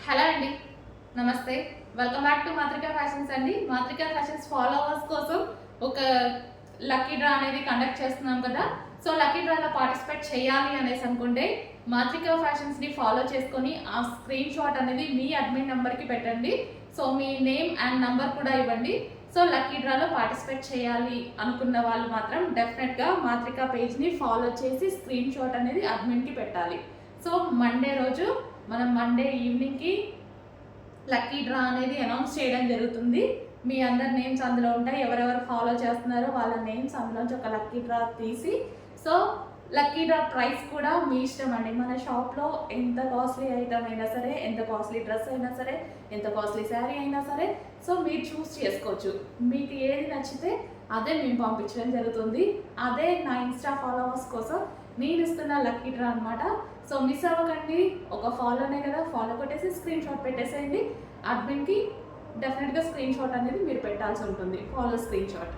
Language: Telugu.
హలో అండి, నమస్తే. వెల్కమ్ బ్యాక్ టు మాత్రికా ఫ్యాషన్స్ అండి. మాత్రికా ఫ్యాషన్స్ ఫాలోవర్స్ కోసం ఒక లక్కీ డ్రా అనేది కండక్ట్ చేస్తున్నాం కదా. సో లక్కీ డ్రాలో పార్టిసిపేట్ చేయాలి అనేసి అనుకుంటే మాత్రికా ఫ్యాషన్స్ని ఫాలో చేసుకొని ఆ స్క్రీన్ షాట్ అనేది మీ అడ్మిన్ నెంబర్కి పెట్టండి. So me name and number కూడా ఇవ్వండి. సో లక్కీ డ్రాలో పార్టిసిపేట్ చేయాలి అనుకున్న వాళ్ళు మాత్రం డెఫినెట్గా మాత్రికా పేజ్ని ఫాలో చేసి స్క్రీన్ షాట్ అనేది అడ్మిన్కి పెట్టాలి. సో మండే రోజు మనం మండే ఈవినింగ్కి లక్కీ డ్రా అనేది అనౌన్స్ చేయడం జరుగుతుంది. మీ అందరి నేమ్స్ అందులో ఉంటాయి. ఎవరెవరు ఫాలో చేస్తున్నారో వాళ్ళ నేమ్స్ అందులోంచి ఒక లక్కీ డ్రా తీసి, సో లక్కీ డ్రా ప్రైస్ కూడా మీ ఇష్టం అండి. మన షాప్లో ఎంత కాస్ట్లీ ఐటమ్ అయినా సరే, ఎంత కాస్ట్లీ డ్రెస్ అయినా సరే, ఎంత కాస్ట్లీ శారీ అయినా సరే, సో మీరు చూస్ చేసుకోవచ్చు. మీకు ఏది నచ్చితే అదే మేము పంపించడం జరుగుతుంది. అదే నా ఇన్స్టా ఫాలోవర్స్ కోసం నేను ఇస్తున్న లక్కీ డ్రా అనమాట. సో మిస్ అవ్వకండి. ఒక ఫాలోనే కదా, ఫాలో కొట్టేసి స్క్రీన్ షాట్ పెట్టేసేయండి. అడ్మిన్కి డెఫినెట్గా స్క్రీన్ షాట్ అనేది మీరు పెట్టాల్సి ఉంటుంది, ఫాలో స్క్రీన్ షాట్.